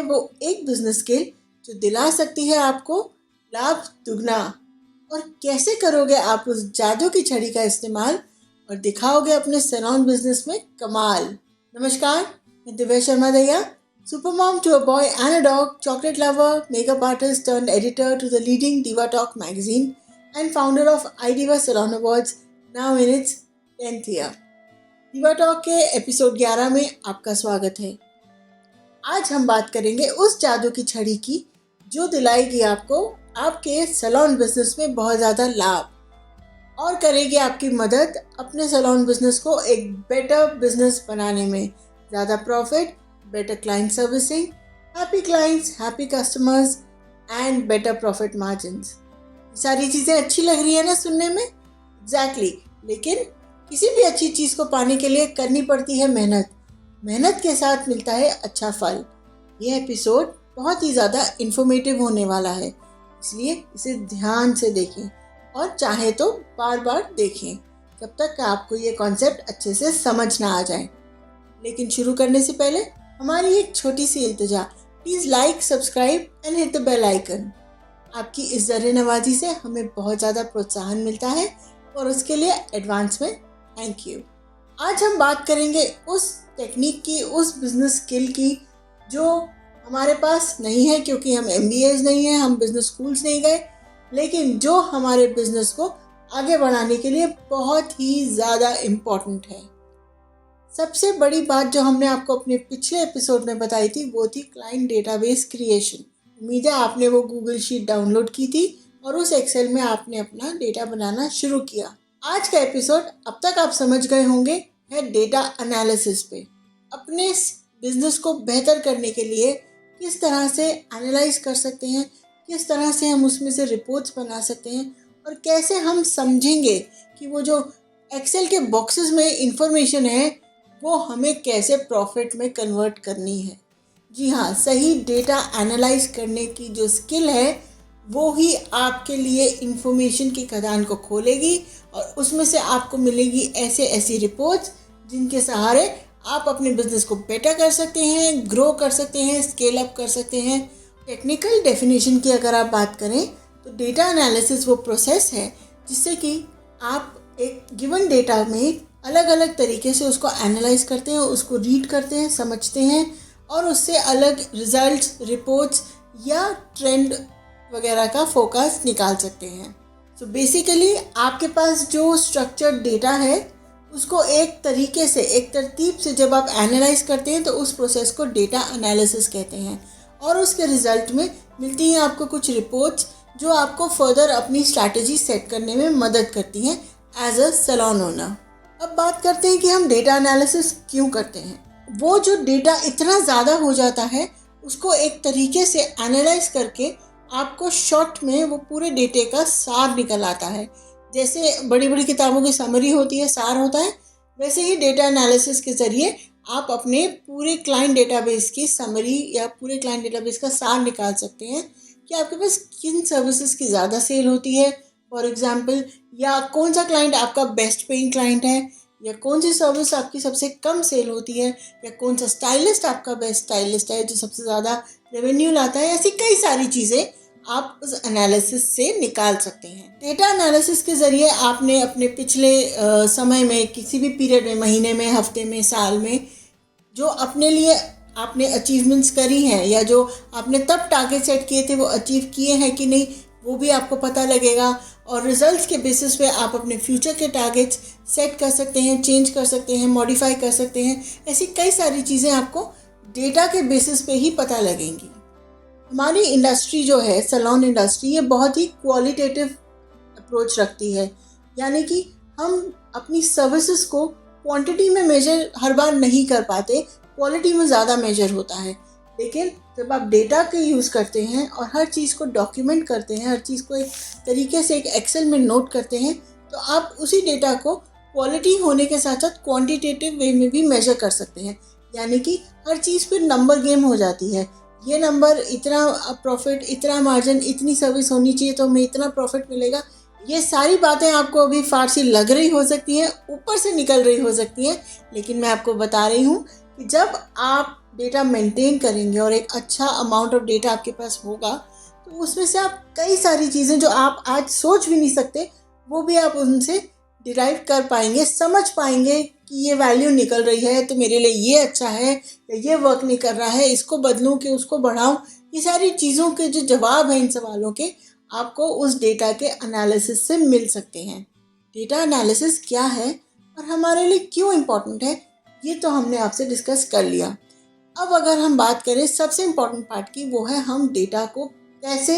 है वो एक बिजनेस स्किल जो दिला सकती है आपको लाभ दुगना। और कैसे करोगे आप उस जादू की छड़ी का इस्तेमाल और दिखाओगे अपने सैलून बिजनेस में कमाल। नमस्कार, मैं Divya Sharma Daiya, super mom to a boy and a dog, chocolate lover, makeup artist turned editor to the leading diva talk magazine and founder of iDiva Salon Awards, now in its 10th year. Diva talk के episode 11 में आपका स्वागत है। आज हम बात करेंगे उस जादू की छड़ी की जो दिलाएगी आपको आपके सैलून बिजनेस में बहुत ज़्यादा लाभ और करेगी आपकी मदद अपने सैलून बिजनेस को एक बेटर बिजनेस बनाने में। ज़्यादा profit, better client servicing, happy clients, happy customers and better profit margins. सारी चीज़ें अच्छी लग रही है ना सुनने में? एग्जैक्टली। लेकिन किसी भी अच्छी चीज़ को पाने के लिए करनी पड़ती है मेहनत। मेहनत के साथ मिलता है अच्छा फल। ये एपिसोड बहुत ही ज़्यादा इन्फॉर्मेटिव होने वाला है, इसलिए इसे ध्यान से देखें और चाहे तो बार बार देखें जब तक आपको ये कॉन्सेप्ट अच्छे से समझ ना आ जाए। लेकिन शुरू करने से पहले हमारी एक छोटी सी इल्तिजा, please like, subscribe and hit the bell icon. आपकी इस ज़र नवाजी से हमें बहुत ज़्यादा प्रोत्साहन मिलता है और उसके लिए एडवांस में थैंक यू। आज हम बात करेंगे उस टेक्निक की, उस बिजनेस स्किल की जो हमारे पास नहीं है क्योंकि हम MBAs नहीं हैं, हम बिजनेस स्कूल्स नहीं गए, लेकिन जो हमारे बिजनेस को आगे बढ़ाने के लिए बहुत ही ज़्यादा इम्पोर्टेंट है। सबसे बड़ी बात जो हमने आपको अपने पिछले एपिसोड में बताई थी वो थी क्लाइंट डेटाबेस क्रिएशन। उम्मीद है आपने वो गूगल शीट डाउनलोड की थी और उस एक्सेल में आपने अपना डेटा बनाना शुरू किया। आज का एपिसोड अब तक आप समझ गए होंगे है डेटा एनालिसिस पे। अपने बिजनेस को बेहतर करने के लिए किस तरह से एनालाइज कर सकते हैं, किस तरह से हम उसमें से रिपोर्ट्स बना सकते हैं और कैसे हम समझेंगे कि वो जो एक्सेल के बॉक्सेस में इंफॉर्मेशन है वो हमें कैसे प्रॉफिट में कन्वर्ट करनी है। जी हाँ, सही डेटा एनालाइज करने की जो स्किल है वो ही आपके लिए इंफॉर्मेशन की खदान को खोलेगी और उसमें से आपको मिलेगी ऐसी रिपोर्ट्स जिनके सहारे आप अपने बिजनेस को बेटर कर सकते हैं, ग्रो कर सकते हैं, स्केल अप कर सकते हैं। टेक्निकल डेफिनेशन की अगर आप बात करें तो डेटा एनालिसिस वो प्रोसेस है जिससे कि आप एक गिवन डेटा में अलग अलग तरीके से उसको एनालाइज करते हैं, उसको रीड करते हैं, समझते हैं और उससे अलग रिजल्ट्स, रिपोर्ट्स या ट्रेंड वगैरह का फोकस निकाल सकते हैं। तो बेसिकली आपके पास जो स्ट्रक्चर्ड डेटा है उसको एक तरीके से, एक तरतीब से जब आप एनालाइज करते हैं तो उस प्रोसेस को डेटा एनालिसिस कहते हैं और उसके रिजल्ट में मिलती हैं आपको कुछ रिपोर्ट्स जो आपको फर्दर अपनी स्ट्रैटेजी सेट करने में मदद करती हैं एज अ सैलून ओनर। अब बात करते हैं कि हम डेटा एनालिसिस क्यों करते हैं। वो जो डेटा इतना ज़्यादा हो जाता है उसको एक तरीके से एनालाइज करके आपको शॉर्ट में वो पूरे डेटे का सार निकल आता है। जैसे बड़ी बड़ी किताबों की समरी होती है, सार होता है, वैसे ही डेटा एनालिसिस के ज़रिए आप अपने पूरे क्लाइंट डेटाबेस की समरी या पूरे क्लाइंट डेटाबेस का सार निकाल सकते हैं कि आपके पास किन सर्विसेज की ज़्यादा सेल होती है फॉर एग्जांपल, या कौन सा क्लाइंट आपका बेस्ट पेइंग क्लाइंट है, या कौन सी सर्विस आपकी सबसे कम सेल होती है, या कौन सा स्टाइलिस्ट आपका बेस्ट स्टाइलिस्ट है जो सबसे ज़्यादा रेवेन्यू लाता है। ऐसी कई सारी चीज़ें आप उस एनालिसिस से निकाल सकते हैं। डेटा एनालिसिस के ज़रिए आपने अपने पिछले समय में, किसी भी पीरियड में, महीने में, हफ्ते में, साल में जो अपने लिए आपने अचीवमेंट्स करी हैं या जो आपने तब टारगेट सेट किए थे वो अचीव किए हैं कि नहीं वो भी आपको पता लगेगा और रिजल्ट्स के बेसिस पे आप अपने फ्यूचर के टारगेट्स सेट कर सकते हैं, चेंज कर सकते हैं, मॉडिफाई कर सकते हैं। ऐसी कई सारी चीज़ें आपको डेटा के बेसिस पे ही पता लगेंगी। हमारी इंडस्ट्री जो है, सैलून इंडस्ट्री, ये बहुत ही क्वालिटेटिव अप्रोच रखती है, यानी कि हम अपनी सर्विसेज को क्वांटिटी में मेजर हर बार नहीं कर पाते, क्वालिटी में ज़्यादा मेजर होता है। लेकिन जब आप डेटा के यूज़ करते हैं और हर चीज़ को डॉक्यूमेंट करते हैं, हर चीज़ को एक तरीके से एक एक्सेल में नोट करते हैं, तो आप उसी डेटा को क्वालिटी होने के साथ साथ क्वांटिटेटिव वे में भी मेजर कर सकते हैं। यानी कि हर चीज़ फिर नंबर गेम हो जाती है। ये नंबर, इतना प्रॉफिट, इतना मार्जिन, इतनी सर्विस होनी चाहिए तो हमें इतना प्रॉफिट मिलेगा। ये सारी बातें आपको अभी फारसी लग रही हो सकती हैं, ऊपर से निकल रही हो सकती हैं, लेकिन मैं आपको बता रही हूँ कि जब आप डेटा मेंटेन करेंगे और एक अच्छा अमाउंट ऑफ डेटा आपके पास होगा, तो उसमें से आप कई सारी चीज़ें जो आप आज सोच भी नहीं सकते, वो भी आप उनसे डिराइव कर पाएंगे, समझ पाएंगे कि ये वैल्यू निकल रही है तो मेरे लिए ये अच्छा है, या ये वर्क नहीं कर रहा है, इसको बदलूं कि उसको बढ़ाऊं। ये सारी चीज़ों के जो जवाब हैं इन सवालों के, आपको उस डेटा के एनालिसिस से मिल सकते हैं। डेटा एनालिसिस क्या है और हमारे लिए क्यों इम्पोर्टेंट है, ये तो हमने आपसे डिस्कस कर लिया। अब अगर हम बात करें सबसे इम्पोर्टेंट पार्ट की, वो है हम डेटा को कैसे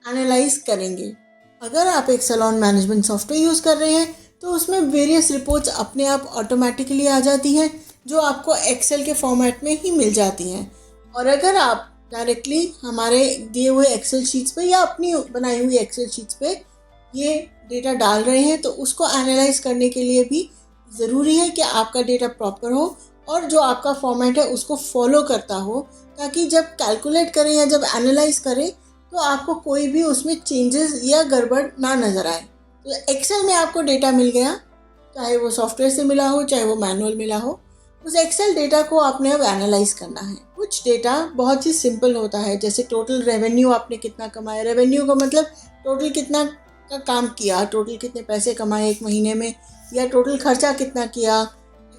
एनालाइज करेंगे। अगर आप एक सैलून मैनेजमेंट सॉफ्टवेयर यूज़ कर रहे हैं तो उसमें वेरियस रिपोर्ट्स अपने आप ऑटोमेटिकली आ जाती हैं, जो आपको एक्सेल के फॉर्मेट में ही मिल जाती हैं। और अगर आप डायरेक्टली हमारे दिए हुए एक्सेल शीट्स पे या अपनी बनाई हुई एक्सेल शीट्स पे ये डेटा डाल रहे हैं, तो उसको एनालाइज करने के लिए भी ज़रूरी है कि आपका डेटा प्रॉपर हो और जो आपका फॉर्मेट है उसको फॉलो करता हो, ताकि जब कैलकुलेट करें या जब एनालाइज करें तो आपको कोई भी उसमें चेंजेस या गड़बड़ ना नज़र आए। तो एक्सेल में आपको डेटा मिल गया, चाहे वो सॉफ्टवेयर से मिला हो चाहे वो मैनुअल मिला हो, उस एक्सेल डेटा को आपने अब एनालाइज करना है। कुछ डेटा बहुत ही सिंपल होता है, जैसे टोटल रेवेन्यू आपने कितना कमाया। रेवेन्यू का मतलब टोटल कितना का काम किया, टोटल कितने पैसे कमाए एक महीने में, या टोटल खर्चा कितना किया।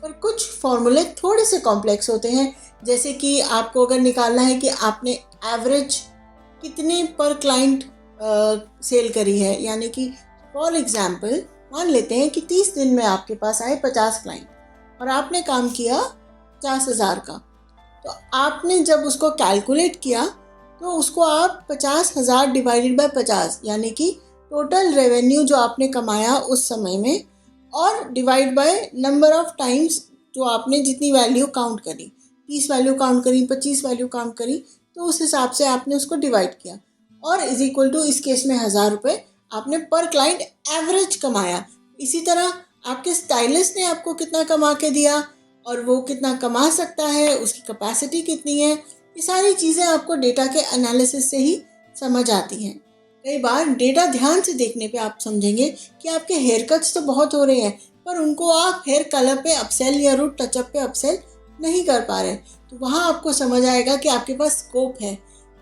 और कुछ फॉर्मूले थोड़े से कॉम्प्लेक्स होते हैं, जैसे कि आपको अगर निकालना है कि आपने एवरेज कितनी पर क्लाइंट सेल करी है, यानी कि फॉर एग्जांपल मान लेते हैं कि 30 दिन में आपके पास आए 50 क्लाइंट और आपने काम किया 50,000 का। तो आपने जब उसको कैलकुलेट किया तो उसको आप 50,000 डिवाइडेड बाय 50, यानी कि टोटल रेवेन्यू जो आपने कमाया उस समय में, और divide by number of times जो आपने जितनी वैल्यू काउंट करी, 30 वैल्यू काउंट करी, 25 वैल्यू काउंट करी, तो उस हिसाब से आपने उसको डिवाइड किया, और इज इक्वल टू इस केस में 1,000 रुपये आपने पर क्लाइंट एवरेज कमाया। इसी तरह आपके स्टाइलिस्ट ने आपको कितना कमा के दिया और वो कितना कमा सकता है, उसकी कैपेसिटी कितनी है, ये सारी चीज़ें आपको डेटा के एनालिसिस से ही समझ आती हैं। कई बार डेटा ध्यान से देखने पे आप समझेंगे कि आपके हेयर कट्स तो बहुत हो रहे हैं, पर उनको आप हेयर कलर पे अपसेल या रूट टचअप पे अपसेल नहीं कर पा रहे, तो वहाँ आपको समझ आएगा कि आपके पास स्कोप है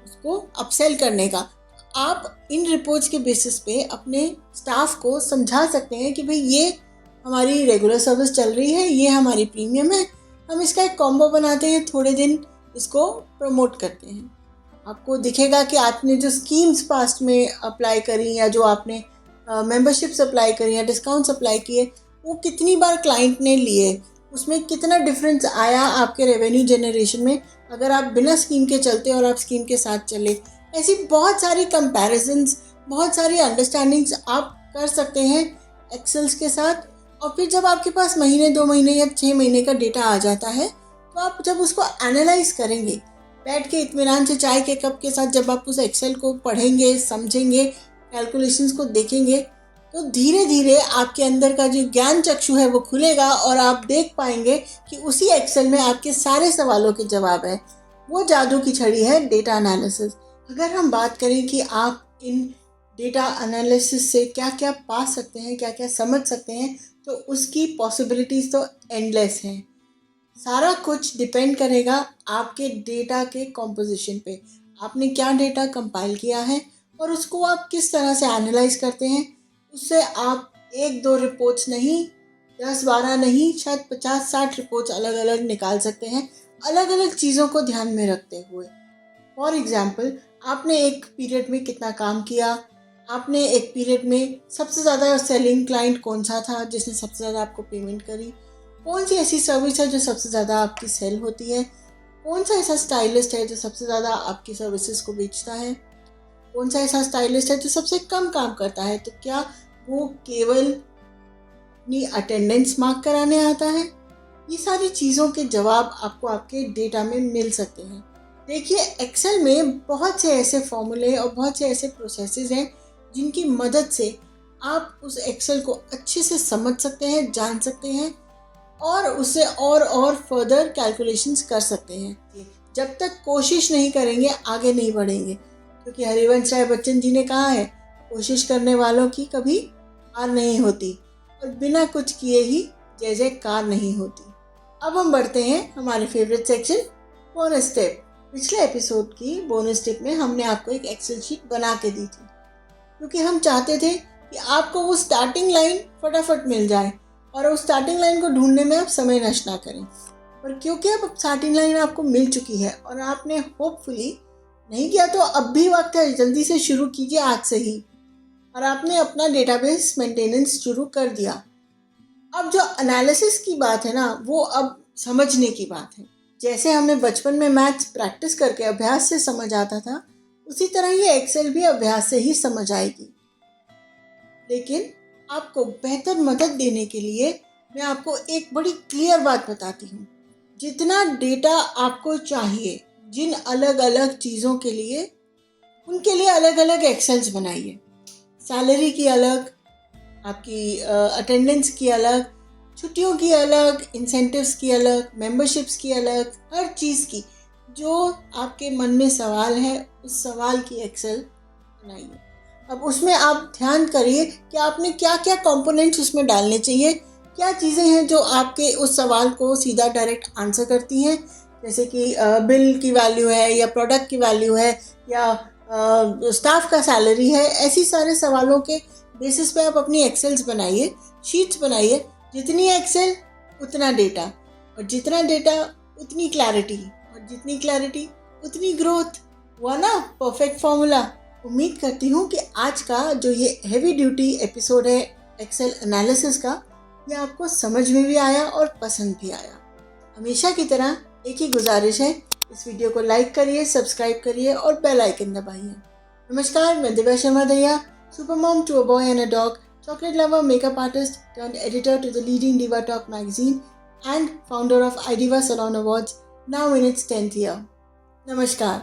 उसको अपसेल करने का। आप इन रिपोर्ट्स के बेसिस पे अपने स्टाफ को समझा सकते हैं कि भाई ये हमारी रेगुलर सर्विस चल रही है, ये हमारी प्रीमियम है, हम इसका एक कॉम्बो बनाते हैं, थोड़े दिन इसको प्रमोट करते हैं। आपको दिखेगा कि आपने जो स्कीम्स पास्ट में अप्लाई करी या जो आपने मेंबरशिप्स अप्लाई करी या डिस्काउंट्स अप्लाई किए, वो कितनी बार क्लाइंट ने लिए, उसमें कितना डिफरेंस आया आपके रेवेन्यू जनरेशन में अगर आप बिना स्कीम के चलते और आप स्कीम के साथ चले। ऐसी बहुत सारी कंपैरिजंस, बहुत सारी अंडरस्टैंडिंग्स आप कर सकते हैं एक्सेल्स के साथ। और फिर जब आपके पास महीने 2 महीने या 6 महीने का डेटा आ जाता है, तो आप जब उसको एनालाइज करेंगे बैठ के इत्मीनान से चाय के कप के साथ, जब आप उस एक्सेल को पढ़ेंगे, समझेंगे, कैलकुलेशंस को देखेंगे, तो धीरे धीरे आपके अंदर का जो ज्ञान चक्षु है वो खुलेगा और आप देख पाएंगे कि उसी एक्सेल में आपके सारे सवालों के जवाब है। वो जादू की छड़ी है डेटा एनालिसिस। अगर हम बात करें कि आप इन डेटा एनालिसिस से क्या क्या पा सकते हैं, क्या क्या समझ सकते हैं, तो उसकी पॉसिबिलिटीज़ तो एंडलेस हैं। सारा कुछ डिपेंड करेगा आपके डेटा के कॉम्पोजिशन पे, आपने क्या डेटा कंपाइल किया है और उसको आप किस तरह से एनालाइज करते हैं। उससे आप 1-2 रिपोर्ट्स नहीं, 10-12 नहीं, शायद 50-60 रिपोर्ट्स अलग अलग निकाल सकते हैं, अलग अलग चीज़ों को ध्यान में रखते हुए। फॉर एग्जाम्पल, आपने एक पीरियड में कितना काम किया, आपने एक पीरियड में सबसे ज़्यादा सेलिंग क्लाइंट कौन सा था जिसने सबसे ज़्यादा आपको पेमेंट करी, कौन सी ऐसी सर्विस है जो सबसे ज़्यादा आपकी सेल होती है, कौन सा ऐसा स्टाइलिस्ट है जो सबसे ज़्यादा आपकी सर्विसेज को बेचता है, कौन सा ऐसा स्टाइलिस्ट है जो सबसे कम काम करता है, तो क्या वो केवल अपनी अटेंडेंस मार्क कराने आता है। ये सारी चीज़ों के जवाब आपको आपके डेटा में मिल सकते हैं। देखिए, एक्सेल में बहुत से ऐसे फॉर्मूले और बहुत से ऐसे प्रोसेसेस हैं जिनकी मदद से आप उस एक्सेल को अच्छे से समझ सकते हैं, जान सकते हैं और उससे और फर्दर कैलकुलेशंस कर सकते हैं। जब तक कोशिश नहीं करेंगे आगे नहीं बढ़ेंगे, क्योंकि हरिवंश राय बच्चन जी ने कहा है, कोशिश करने वालों की कभी हार नहीं होती और बिना कुछ किए ही जय जयकार नहीं होती। अब हम बढ़ते हैं हमारे फेवरेट सेक्शन बोनस टिप। पिछले एपिसोड की बोनस टिप में हमने आपको एक एक्सेल शीट बना के दी थी, क्योंकि हम चाहते थे कि आपको वो स्टार्टिंग लाइन फटाफट मिल जाए और उस स्टार्टिंग लाइन को ढूंढने में आप समय नष्ट ना करें। पर क्योंकि अब स्टार्टिंग लाइन आपको मिल चुकी है और आपने होपफुली नहीं किया तो अब भी वक्त है, जल्दी से शुरू कीजिए आज से ही। और आपने अपना डेटाबेस मेंटेनेंस शुरू कर दिया। अब जो एनालिसिस की बात है ना, वो अब समझने की बात है। जैसे हमें बचपन में मैथ्स प्रैक्टिस करके अभ्यास से समझ आता था, उसी तरह ये एक्सेल भी अभ्यास से ही समझ आएगी। लेकिन आपको बेहतर मदद देने के लिए मैं आपको एक बड़ी क्लियर बात बताती हूँ। जितना डेटा आपको चाहिए, जिन अलग अलग चीज़ों के लिए, उनके लिए अलग अलग एक्सेल्स बनाइए। सैलरी की अलग, आपकी अटेंडेंस की अलग, छुट्टियों की अलग, इंसेंटिव्स की अलग, मेंबरशिप्स की अलग, हर चीज़ की जो आपके मन में सवाल है उस सवाल की एक्सेल बनाइए। अब उसमें आप ध्यान करिए कि आपने क्या क्या कंपोनेंट्स उसमें डालने चाहिए, क्या चीज़ें हैं जो आपके उस सवाल को सीधा डायरेक्ट आंसर करती हैं, जैसे कि बिल की वैल्यू है या प्रोडक्ट की वैल्यू है या स्टाफ का सैलरी है। ऐसी सारे सवालों के बेसिस पे आप अपनी एक्सेल्स बनाइए, शीट्स बनाइए। जितनी एक्सेल उतना डेटा, और जितना डेटा उतनी क्लैरिटी, और जितनी क्लैरिटी उतनी ग्रोथ। हुआ ना परफेक्ट फॉर्मूला। उम्मीद करती हूँ कि आज का जो ये हैवी ड्यूटी एपिसोड है एक्सेल एनालिसिस का, ये आपको समझ में भी आया और पसंद भी आया। हमेशा की तरह एक ही गुजारिश है, इस वीडियो को लाइक करिए, सब्सक्राइब करिए और बेल आइकन दबाइए। नमस्कार, मैं Divya Sharma Dahiya, super mom to a boy and a dog, chocolate lover, makeup artist turned editor to the leading Diva Talk magazine and founder of iDiva Salon Awards, now in its 10th year. Namaskar.